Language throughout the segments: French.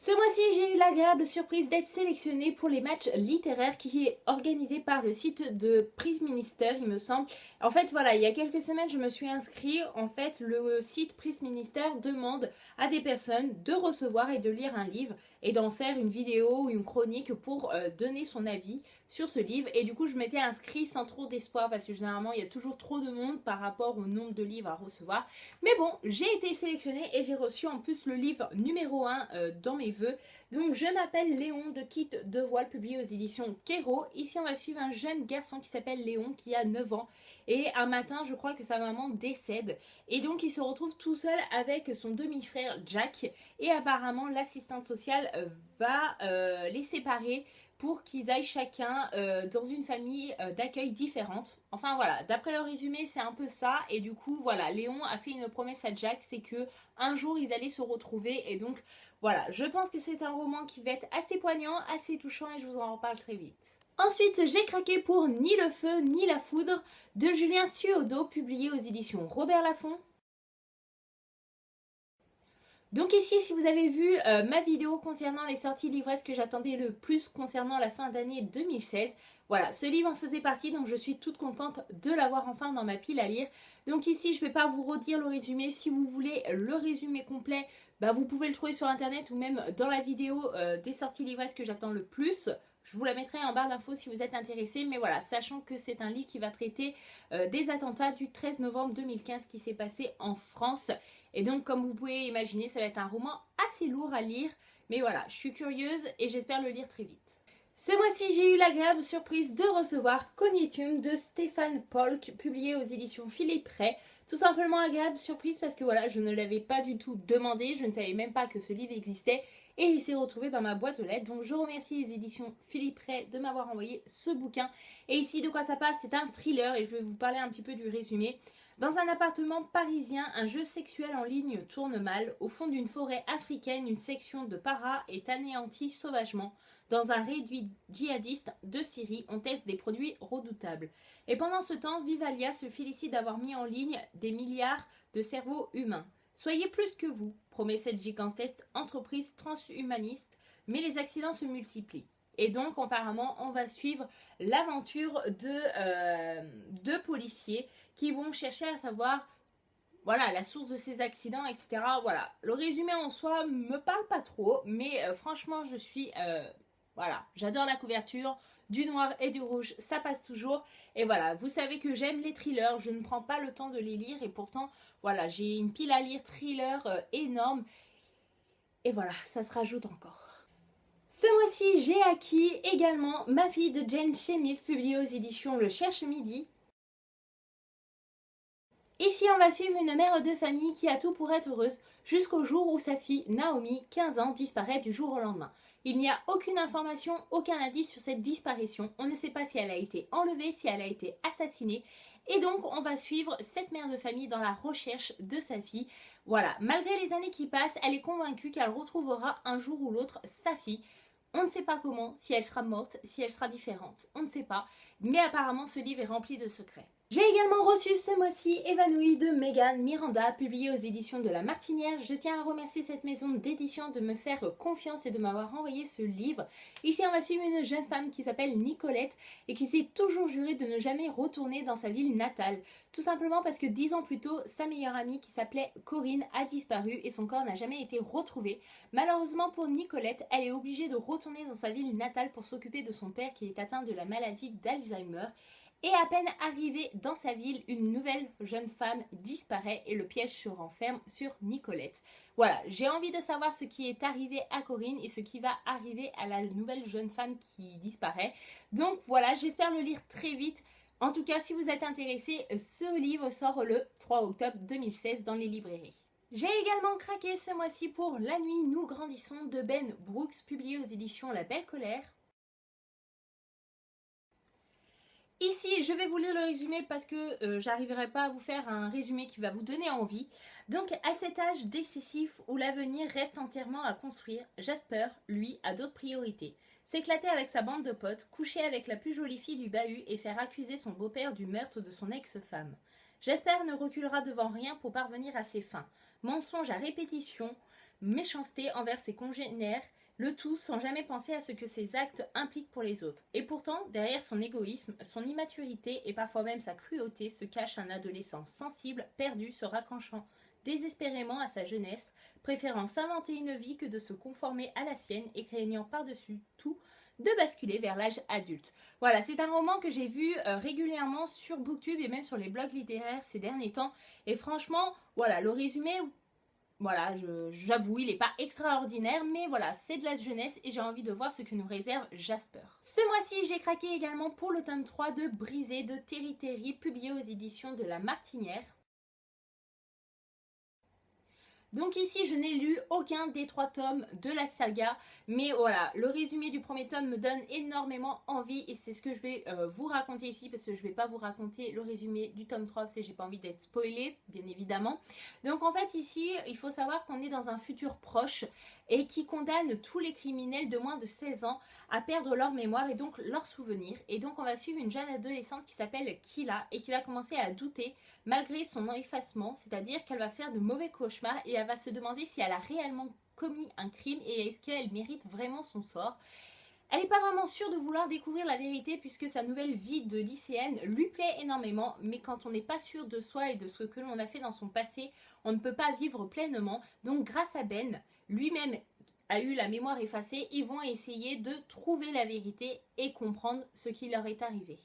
Ce mois-ci, j'ai eu l'agréable surprise d'être sélectionnée pour les matchs littéraires qui est organisé par le site de Prix Minister, il me semble. En fait, voilà, il y a quelques semaines, je me suis inscrite. En fait, le site Prix Minister demande à des personnes de recevoir et de lire un livre et d'en faire une vidéo ou une chronique pour donner son avis sur ce livre. Et du coup, je m'étais inscrite sans trop d'espoir parce que généralement, il y a toujours trop de monde par rapport au nombre de livres à recevoir. Mais bon, j'ai été sélectionnée et j'ai reçu en plus le livre numéro 1 dans mes vœux. Donc je m'appelle Léon de Quitte de Voile, publié aux éditions Kero. Ici on va suivre un jeune garçon qui s'appelle Léon, qui a 9 ans. Et un matin, je crois que sa maman décède. Et donc il se retrouve tout seul avec son demi-frère Jack. Et apparemment l'assistante sociale va les séparer pour qu'ils aillent chacun dans une famille d'accueil différente. Enfin voilà, d'après le résumé, c'est un peu ça. Et du coup, voilà, Léon a fait une promesse à Jack, c'est que un jour ils allaient se retrouver. Et donc voilà, je pense que c'est un roman qui va être assez poignant, assez touchant et je vous en reparle très vite. Ensuite, j'ai craqué pour Ni le feu ni la foudre de Julien Suodo, publié aux éditions Robert Laffont. Donc ici, si vous avez vu ma vidéo concernant les sorties livresses que j'attendais le plus concernant la fin d'année 2016, voilà, ce livre en faisait partie, donc je suis toute contente de l'avoir enfin dans ma pile à lire. Donc ici, je ne vais pas vous redire le résumé. Si vous voulez le résumé complet, bah, vous pouvez le trouver sur internet ou même dans la vidéo des sorties livresses que j'attends le plus. Je vous la mettrai en barre d'infos si vous êtes intéressé, mais voilà, sachant que c'est un livre qui va traiter des attentats du 13 novembre 2015 qui s'est passé en France. Et donc, comme vous pouvez imaginer, ça va être un roman assez lourd à lire. Mais voilà, je suis curieuse et j'espère le lire très vite. Ce mois-ci, j'ai eu l'agréable surprise de recevoir Cognitum de Stéphane Polk, publié aux éditions Philippe Ray. Tout simplement agréable surprise parce que voilà, je ne l'avais pas du tout demandé, je ne savais même pas que ce livre existait et il s'est retrouvé dans ma boîte aux lettres. Donc je remercie les éditions Philippe Ray de m'avoir envoyé ce bouquin. Et ici, de quoi ça parle? C'est un thriller et je vais vous parler un petit peu du résumé. Dans un appartement parisien, un jeu sexuel en ligne tourne mal. Au fond d'une forêt africaine, une section de para est anéantie sauvagement. Dans un réduit djihadiste de Syrie, on teste des produits redoutables. Et pendant ce temps, Vivalia se félicite d'avoir mis en ligne des milliards de cerveaux humains. Soyez plus que vous, promet cette gigantesque entreprise transhumaniste, mais les accidents se multiplient. Et donc, apparemment, on va suivre l'aventure de policiers qui vont chercher à savoir, voilà, la source de ces accidents, etc. Voilà, le résumé en soi me parle pas trop, mais franchement, je suis, voilà, j'adore la couverture, du noir et du rouge, ça passe toujours. Et voilà, vous savez que j'aime les thrillers, je ne prends pas le temps de les lire et pourtant, voilà, j'ai une pile à lire thriller énorme. Et voilà, ça se rajoute encore. Ce mois-ci, j'ai acquis également Ma fille de Jane Chemif, publiée aux éditions Le Cherche Midi. Ici, on va suivre une mère de famille qui a tout pour être heureuse jusqu'au jour où sa fille, Naomi, 15 ans, disparaît du jour au lendemain. Il n'y a aucune information, aucun indice sur cette disparition. On ne sait pas si elle a été enlevée, si elle a été assassinée. Et donc, on va suivre cette mère de famille dans la recherche de sa fille. Voilà, malgré les années qui passent, elle est convaincue qu'elle retrouvera un jour ou l'autre sa fille. On ne sait pas comment, si elle sera morte, si elle sera différente, on ne sait pas. Mais apparemment, ce livre est rempli de secrets. J'ai également reçu ce mois-ci Évanouie de Megan Miranda, publié aux éditions de La Martinière. Je tiens à remercier cette maison d'édition de me faire confiance et de m'avoir envoyé ce livre. Ici, on va suivre une jeune femme qui s'appelle Nicolette et qui s'est toujours jurée de ne jamais retourner dans sa ville natale. Tout simplement parce que 10 ans plus tôt, sa meilleure amie qui s'appelait Corinne a disparu et son corps n'a jamais été retrouvé. Malheureusement pour Nicolette, elle est obligée de retourner dans sa ville natale pour s'occuper de son père qui est atteint de la maladie d'Alzheimer. Et à peine arrivée dans sa ville, une nouvelle jeune femme disparaît et le piège se renferme sur Nicolette. Voilà, j'ai envie de savoir ce qui est arrivé à Corinne et ce qui va arriver à la nouvelle jeune femme qui disparaît. Donc voilà, j'espère le lire très vite. En tout cas, si vous êtes intéressé, ce livre sort le 3 octobre 2016 dans les librairies. J'ai également craqué ce mois-ci pour La nuit, nous grandissons de Ben Brooks, publié aux éditions La Belle Colère. Ici, je vais vous lire le résumé parce que j'arriverai pas à vous faire un résumé qui va vous donner envie. Donc, à cet âge décisif où l'avenir reste entièrement à construire, Jasper, lui, a d'autres priorités. S'éclater avec sa bande de potes, coucher avec la plus jolie fille du bahut et faire accuser son beau-père du meurtre de son ex-femme. Jasper ne reculera devant rien pour parvenir à ses fins. Mensonges à répétition, méchanceté envers ses congénères, le tout sans jamais penser à ce que ses actes impliquent pour les autres. Et pourtant, derrière son égoïsme, son immaturité et parfois même sa cruauté se cache un adolescent sensible, perdu, se raccrochant désespérément à sa jeunesse, préférant s'inventer une vie que de se conformer à la sienne et craignant par-dessus tout de basculer vers l'âge adulte. Voilà, c'est un roman que j'ai vu régulièrement sur Booktube et même sur les blogs littéraires ces derniers temps. Et franchement, voilà, le résumé, voilà, j'avoue, il n'est pas extraordinaire, mais voilà, c'est de la jeunesse et j'ai envie de voir ce que nous réserve Jasper. Ce mois-ci, j'ai craqué également pour le tome 3 de Brisé de Terry Terry, publié aux éditions de La Martinière. Donc ici, je n'ai lu aucun des 3 tomes de la saga, mais voilà, le résumé du premier tome me donne énormément envie et c'est ce que je vais vous raconter ici, parce que je ne vais pas vous raconter le résumé du tome 3, parce que j'ai pas envie d'être spoilée, bien évidemment. Donc en fait ici, il faut savoir qu'on est dans un futur proche et qui condamne tous les criminels de moins de 16 ans à perdre leur mémoire et donc leurs souvenirs. Et donc on va suivre une jeune adolescente qui s'appelle Kila et qui va commencer à douter malgré son effacement, c'est-à-dire qu'elle va faire de mauvais cauchemars et elle va se demander si elle a réellement commis un crime et est-ce qu'elle mérite vraiment son sort. Elle n'est pas vraiment sûre de vouloir découvrir la vérité puisque sa nouvelle vie de lycéenne lui plaît énormément, mais quand on n'est pas sûr de soi et de ce que l'on a fait dans son passé, on ne peut pas vivre pleinement. Donc grâce à Ben, lui-même a eu la mémoire effacée, ils vont essayer de trouver la vérité et comprendre ce qui leur est arrivé.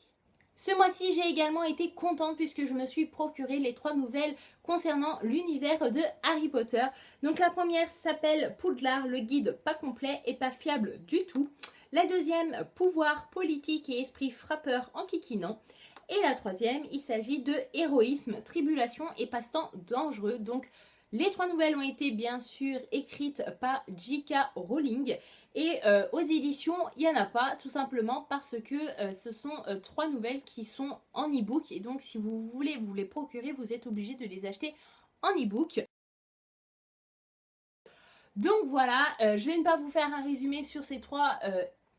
Ce mois-ci, j'ai également été contente puisque je me suis procuré les 3 nouvelles concernant l'univers de Harry Potter. Donc la première s'appelle Poudlard, le guide pas complet et pas fiable du tout. La deuxième, Pouvoir, politique et esprit frappeur en kikinant. Et la troisième, il s'agit de Héroïsme, tribulation et passe-temps dangereux. Donc les 3 nouvelles ont été bien sûr écrites par J.K. Rowling et aux éditions il n'y en a pas, tout simplement parce que ce sont 3 nouvelles qui sont en e-book et donc si vous voulez vous les procurer, vous êtes obligé de les acheter en e-book. Donc voilà, je vais ne pas vous faire un résumé sur ces 3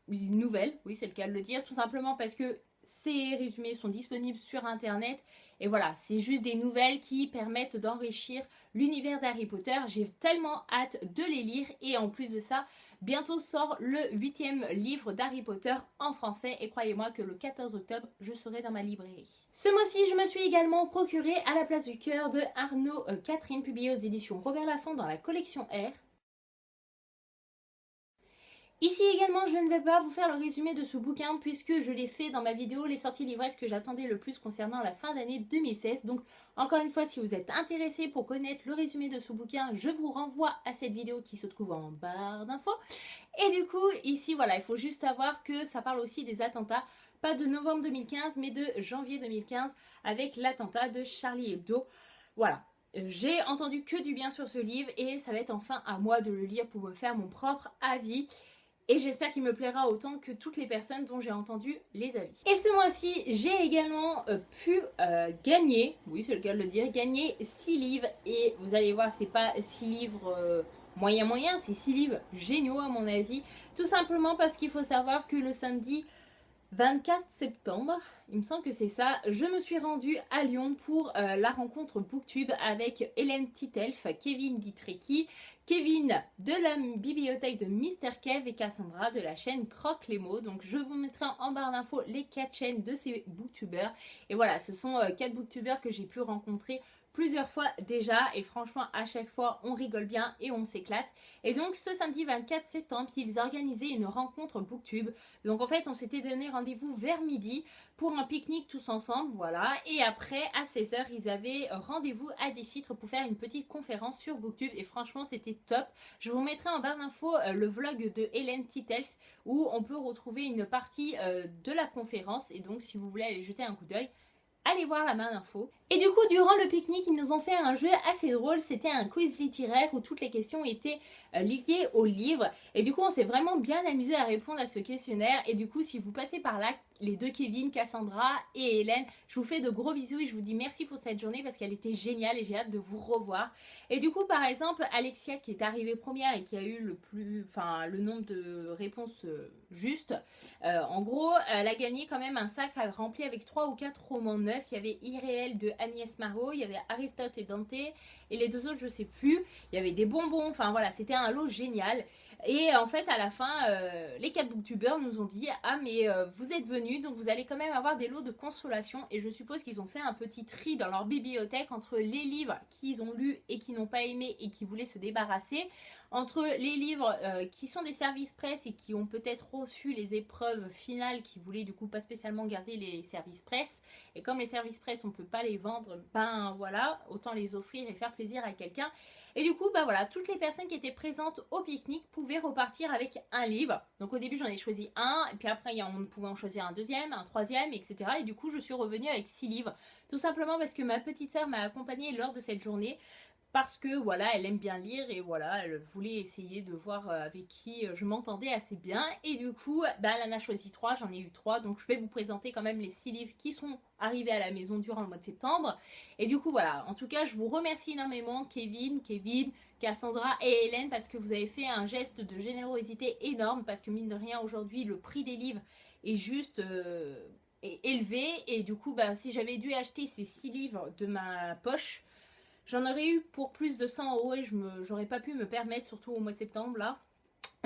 nouvelles, oui c'est le cas de le dire, tout simplement parce que ces résumés sont disponibles sur internet et voilà, c'est juste des nouvelles qui permettent d'enrichir l'univers d'Harry Potter. J'ai tellement hâte de les lire et en plus de ça, bientôt sort le 8e livre d'Harry Potter en français et croyez-moi que le 14 octobre, je serai dans ma librairie. Ce mois-ci, je me suis également procuré À la place du cœur de Arnaud Catherine, publié aux éditions Robert Laffont dans la collection R. Ici également, je ne vais pas vous faire le résumé de ce bouquin puisque je l'ai fait dans ma vidéo les sorties livresses que j'attendais le plus concernant la fin d'année 2016. Donc encore une fois, si vous êtes intéressé pour connaître le résumé de ce bouquin, je vous renvoie à cette vidéo qui se trouve en barre d'infos. Et du coup, ici, voilà, il faut juste savoir que ça parle aussi des attentats, pas de novembre 2015, mais de janvier 2015 avec l'attentat de Charlie Hebdo. Voilà. J'ai entendu que du bien sur ce livre et ça va être enfin à moi de le lire pour me faire mon propre avis. Et j'espère qu'il me plaira autant que toutes les personnes dont j'ai entendu les avis. Et ce mois-ci, j'ai également pu gagner, oui c'est le cas de le dire, gagner 6 livres. Et vous allez voir, c'est pas 6 livres moyen, c'est 6 livres géniaux à mon avis. Tout simplement parce qu'il faut savoir que le samedi 24 septembre, il me semble que c'est ça, je me suis rendue à Lyon pour la rencontre Booktube avec Hélène Titelf, Kevin Ditrecki, Kevin de la bibliothèque de Mr. Kev et Cassandra de la chaîne Croque les mots. Donc je vous mettrai en barre d'infos les 4 chaînes de ces booktubeurs. Et voilà, ce sont 4 booktubeurs que j'ai pu rencontrer plusieurs fois déjà et franchement à chaque fois on rigole bien et on s'éclate. Et donc ce samedi 24 septembre ils organisaient une rencontre Booktube. Donc en fait on s'était donné rendez-vous vers midi pour un pique-nique tous ensemble, voilà. Et après à 16h ils avaient rendez-vous à Décitre pour faire une petite conférence sur Booktube et franchement c'était top. Je vous mettrai en barre d'infos le vlog de Hélène Titels où on peut retrouver une partie de la conférence et donc si vous voulez aller jeter un coup d'œil, allez voir la main d'infos. Et du coup, durant le pique-nique, ils nous ont fait un jeu assez drôle. C'était un quiz littéraire où toutes les questions étaient liées au livre. Et du coup, on s'est vraiment bien amusé à répondre à ce questionnaire. Et du coup, si vous passez par là les deux Kevin, Cassandra et Hélène. Je vous fais de gros bisous et je vous dis merci pour cette journée parce qu'elle était géniale et j'ai hâte de vous revoir. Et du coup, par exemple, Alexia qui est arrivée première et qui a eu le nombre de réponses justes, en gros, elle a gagné quand même un sac rempli avec 3 ou 4 romans neufs. Il y avait Irréel de Agnès Marot, il y avait Aristote et Dante, et les deux autres, je sais plus. Il y avait des bonbons, enfin voilà, c'était un lot génial. Et en fait, à la fin, les 4 booktubeurs nous ont dit « Ah, mais vous êtes venus, donc vous allez quand même avoir des lots de consolation. » Et je suppose qu'ils ont fait un petit tri dans leur bibliothèque entre les livres qu'ils ont lus et qui n'ont pas aimé et qui voulaient se débarrasser, entre les livres qui sont des services presse et qui ont peut-être reçu les épreuves finales, qui voulaient du coup pas spécialement garder les services presse. Et comme les services presse, on peut pas les vendre, ben voilà, autant les offrir et faire plaisir à quelqu'un. Et du coup, bah voilà, toutes les personnes qui étaient présentes au pique-nique pouvaient repartir avec un livre. Donc au début, j'en ai choisi un, et puis après, on pouvait en choisir un deuxième, un troisième, etc. Et du coup, je suis revenue avec 6 livres. Tout simplement parce que ma petite sœur m'a accompagnée lors de cette journée. Parce que voilà, elle aime bien lire et voilà, elle voulait essayer de voir avec qui je m'entendais assez bien. Et du coup, bah, elle en a choisi 3, j'en ai eu 3. Donc je vais vous présenter quand même les 6 livres qui sont arrivés à la maison durant le mois de septembre. Et du coup, voilà, en tout cas, je vous remercie énormément Kevin, Cassandra et Hélène parce que vous avez fait un geste de générosité énorme. Parce que mine de rien, aujourd'hui, le prix des livres est juste est élevé. Et du coup, bah, si j'avais dû acheter ces 6 livres de ma poche, j'en aurais eu pour plus de 100 € et j'aurais pas pu me permettre, surtout au mois de septembre là.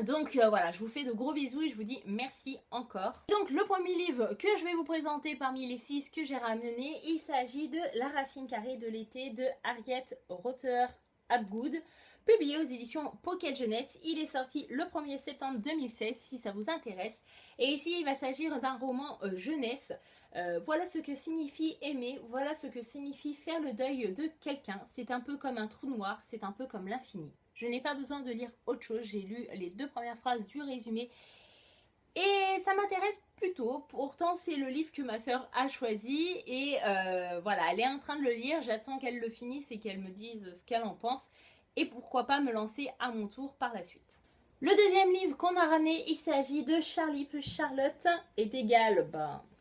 Donc voilà, je vous fais de gros bisous et je vous dis merci encore. Donc le premier livre que je vais vous présenter parmi les 6 que j'ai ramenés, il s'agit de La Racine Carrée de l'été de Harriet Rother Hapgood, publié aux éditions Pocket Jeunesse. Il est sorti le 1er septembre 2016 si ça vous intéresse. Et ici il va s'agir d'un roman jeunesse. Voilà ce que signifie aimer, voilà ce que signifie faire le deuil de quelqu'un. C'est un peu comme un trou noir, c'est un peu comme l'infini. Je n'ai pas besoin de lire autre chose, j'ai lu les 2 premières phrases du résumé et ça m'intéresse plutôt. Pourtant c'est le livre que ma soeur a choisi et voilà, elle est en train de le lire, j'attends qu'elle le finisse et qu'elle me dise ce qu'elle en pense et pourquoi pas me lancer à mon tour par la suite. Le deuxième livre qu'on a ramené, il s'agit de Charlie plus Charlotte est égal,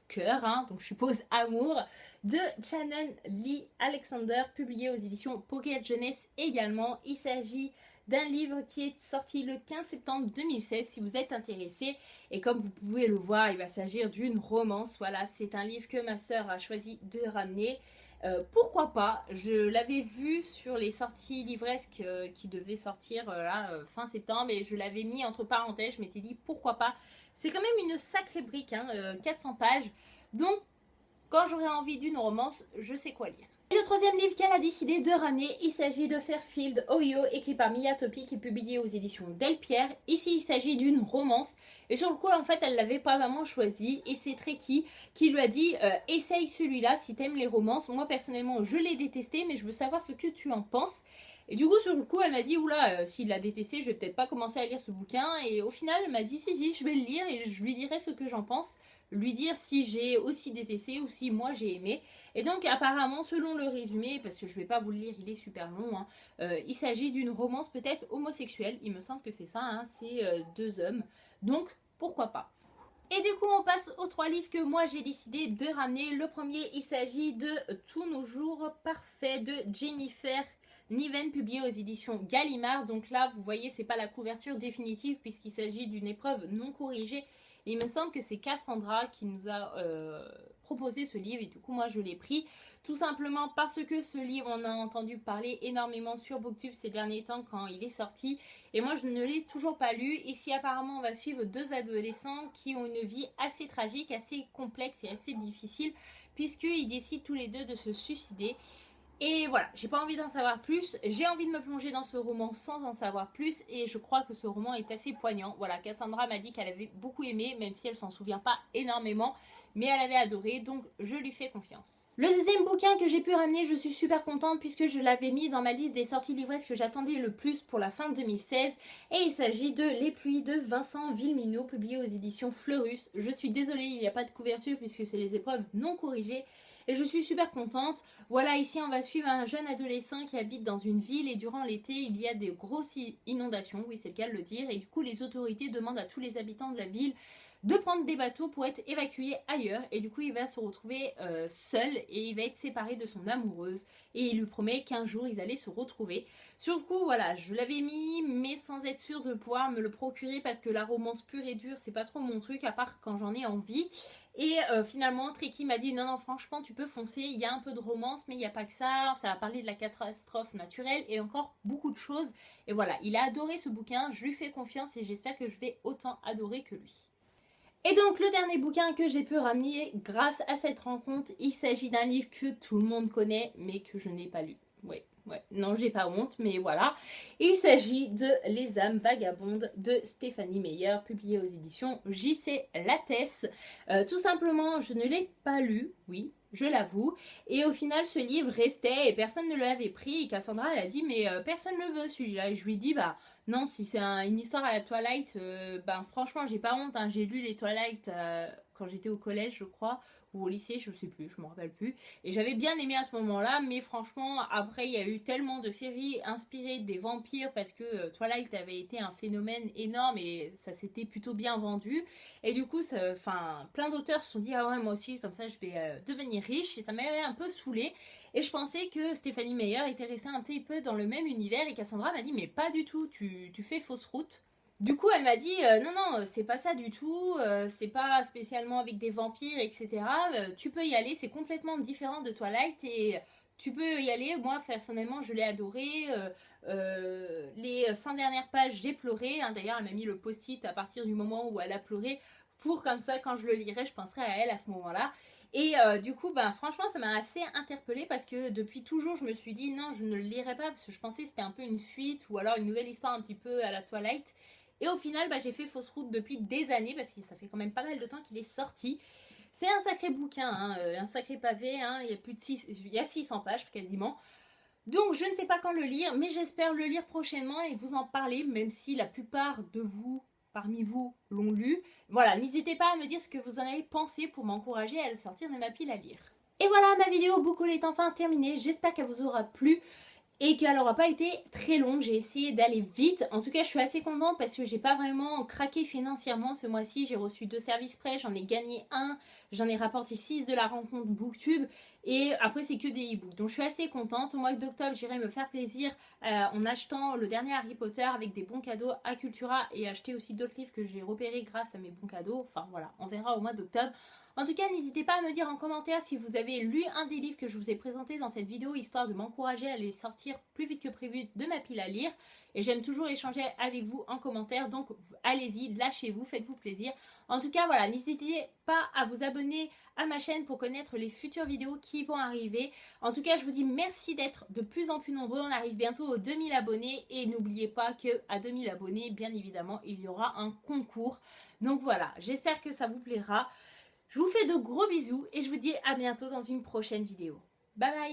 cœur, hein, donc je suppose amour, de Shannon Lee Alexander, publié aux éditions Pocket Jeunesse également. Il s'agit d'un livre qui est sorti le 15 septembre 2016 si vous êtes intéressé. Et comme vous pouvez le voir, il va s'agir d'une romance. Voilà, c'est un livre que ma soeur a choisi de ramener. Pourquoi pas? Je l'avais vu sur les sorties livresques qui devaient sortir fin septembre et je l'avais mis entre parenthèses. Je m'étais dit pourquoi pas. C'est quand même une sacrée brique, hein, 400 pages. Donc, quand j'aurai envie d'une romance, je sais quoi lire. Et le troisième livre qu'elle a décidé de ramener, il s'agit de Fairfield Ohio, écrit par Mia Topic et publié aux éditions Delpierre. Ici, il s'agit d'une romance. Et sur le coup, en fait, elle l'avait pas vraiment choisi. Et c'est Trekkie qui lui a dit essaye celui-là si t'aimes les romances. Moi, personnellement, je l'ai détesté, mais je veux savoir ce que tu en penses. Et du coup, sur le coup, elle m'a dit oula, s'il l'a détesté, je vais peut-être pas commencer à lire ce bouquin. Et au final, elle m'a dit si, je vais le lire et je lui dirai ce que j'en pense. Lui dire si j'ai aussi détesté ou si moi j'ai aimé. Et donc apparemment selon le résumé, parce que je vais pas vous le lire, il est super long, hein, il s'agit d'une romance peut-être homosexuelle, il me semble que c'est ça, hein, c'est 2 hommes, donc pourquoi pas. Et du coup on passe aux 3 livres que moi j'ai décidé de ramener. Le premier il s'agit de Tous nos jours parfaits de Jennifer Niven, publié aux éditions Gallimard. Donc là vous voyez c'est pas la couverture définitive puisqu'il s'agit d'une épreuve non corrigée. Il me semble que c'est Cassandra qui nous a proposé ce livre et du coup moi je l'ai pris tout simplement parce que ce livre on a entendu parler énormément sur Booktube ces derniers temps quand il est sorti et moi je ne l'ai toujours pas lu. Ici apparemment on va suivre 2 adolescents qui ont une vie assez tragique, assez complexe et assez difficile puisqu'ils décident tous les 2 de se suicider. Et voilà, j'ai pas envie d'en savoir plus, j'ai envie de me plonger dans ce roman sans en savoir plus et je crois que ce roman est assez poignant. Voilà, Cassandra m'a dit qu'elle avait beaucoup aimé, même si elle s'en souvient pas énormément, mais elle avait adoré, donc je lui fais confiance. Le deuxième bouquin que j'ai pu ramener, je suis super contente puisque je l'avais mis dans ma liste des sorties livresques que j'attendais le plus pour la fin de 2016 et il s'agit de Les pluies de Vincent Villeminot, publié aux éditions Fleurus. Je suis désolée, il n'y a pas de couverture puisque c'est les épreuves non corrigées. Et je suis super contente. Voilà, ici on va suivre un jeune adolescent qui habite dans une ville et durant l'été il y a des grosses inondations, oui c'est le cas de le dire, et du coup les autorités demandent à tous les habitants de la ville de prendre des bateaux pour être évacué ailleurs. Et du coup, il va se retrouver seul et il va être séparé de son amoureuse. Et il lui promet qu'un jour, ils allaient se retrouver. Sur le coup, voilà, je l'avais mis, mais sans être sûre de pouvoir me le procurer parce que la romance pure et dure, c'est pas trop mon truc, à part quand j'en ai envie. Et finalement, Tricky m'a dit non, non, franchement, tu peux foncer, il y a un peu de romance, mais il n'y a pas que ça va parler de la catastrophe naturelle et encore beaucoup de choses. Et voilà, il a adoré ce bouquin, je lui fais confiance et j'espère que je vais autant adorer que lui. Et donc le dernier bouquin que j'ai pu ramener grâce à cette rencontre, il s'agit d'un livre que tout le monde connaît, mais que je n'ai pas lu. Ouais, non, j'ai pas honte, mais voilà. Il s'agit de Les âmes vagabondes de Stéphanie Meyer, publié aux éditions J.C. Lattès. Tout simplement, je ne l'ai pas lu, oui, je l'avoue. Et au final, ce livre restait et personne ne l'avait pris. Et Cassandra, elle a dit, mais personne ne le veut celui-là. Et je lui dis, bah non, si c'est une histoire à la Twilight, ben franchement, j'ai pas honte. Hein. J'ai lu les Twilight quand j'étais au collège, je crois, ou au lycée, je sais plus, je me rappelle plus. Et j'avais bien aimé à ce moment-là, mais franchement, après, il y a eu tellement de séries inspirées des vampires parce que Twilight avait été un phénomène énorme et ça s'était plutôt bien vendu. Et du coup, plein d'auteurs se sont dit, ah ouais, moi aussi, comme ça, je vais devenir riche. Et ça m'avait un peu saoulée. Et je pensais que Stéphanie Meyer était restée un petit peu dans le même univers. Et Cassandra m'a dit, mais pas du tout, tu fais fausse route. Du coup, elle m'a dit non, non, c'est pas ça du tout, c'est pas spécialement avec des vampires, etc. Tu peux y aller, c'est complètement différent de Twilight et tu peux y aller. Moi, personnellement, je l'ai adoré. Les 100 dernières pages, j'ai pleuré. Hein. D'ailleurs, elle m'a mis le post-it à partir du moment où elle a pleuré pour comme ça, quand je le lirai, je penserai à elle à ce moment-là. Et du coup, ben, franchement, ça m'a assez interpellée parce que depuis toujours, je me suis dit non, je ne le lirai pas parce que je pensais que c'était un peu une suite ou alors une nouvelle histoire un petit peu à la Twilight. Et au final, bah, j'ai fait fausse route depuis des années parce que ça fait quand même pas mal de temps qu'il est sorti. C'est un sacré bouquin, hein, un sacré pavé, hein, il y a 600 pages quasiment. Donc je ne sais pas quand le lire, mais j'espère le lire prochainement et vous en parler, même si la plupart de vous, parmi vous, l'ont lu. Voilà, n'hésitez pas à me dire ce que vous en avez pensé pour m'encourager à le sortir de ma pile à lire. Et voilà, ma vidéo boucle est enfin terminée, j'espère qu'elle vous aura plu. Et qu'elle n'aura pas été très longue, j'ai essayé d'aller vite. En tout cas, je suis assez contente parce que j'ai pas vraiment craqué financièrement ce mois-ci. J'ai reçu 2 services prêts, j'en ai gagné un, j'en ai rapporté 6 de la rencontre Booktube. Et après, c'est que des e-books. Donc, je suis assez contente. Au mois d'octobre, j'irai me faire plaisir en achetant le dernier Harry Potter avec des bons cadeaux à Cultura et acheter aussi d'autres livres que j'ai repérés grâce à mes bons cadeaux. Enfin, voilà, on verra au mois d'octobre. En tout cas, n'hésitez pas à me dire en commentaire si vous avez lu un des livres que je vous ai présenté dans cette vidéo, histoire de m'encourager à les sortir plus vite que prévu de ma pile à lire. Et j'aime toujours échanger avec vous en commentaire, donc allez-y, lâchez-vous, faites-vous plaisir. En tout cas, voilà, n'hésitez pas à vous abonner à ma chaîne pour connaître les futures vidéos qui vont arriver. En tout cas, je vous dis merci d'être de plus en plus nombreux. On arrive bientôt aux 2000 abonnés et n'oubliez pas qu'à 2000 abonnés, bien évidemment, il y aura un concours. Donc voilà, j'espère que ça vous plaira. Je vous fais de gros bisous et je vous dis à bientôt dans une prochaine vidéo. Bye bye!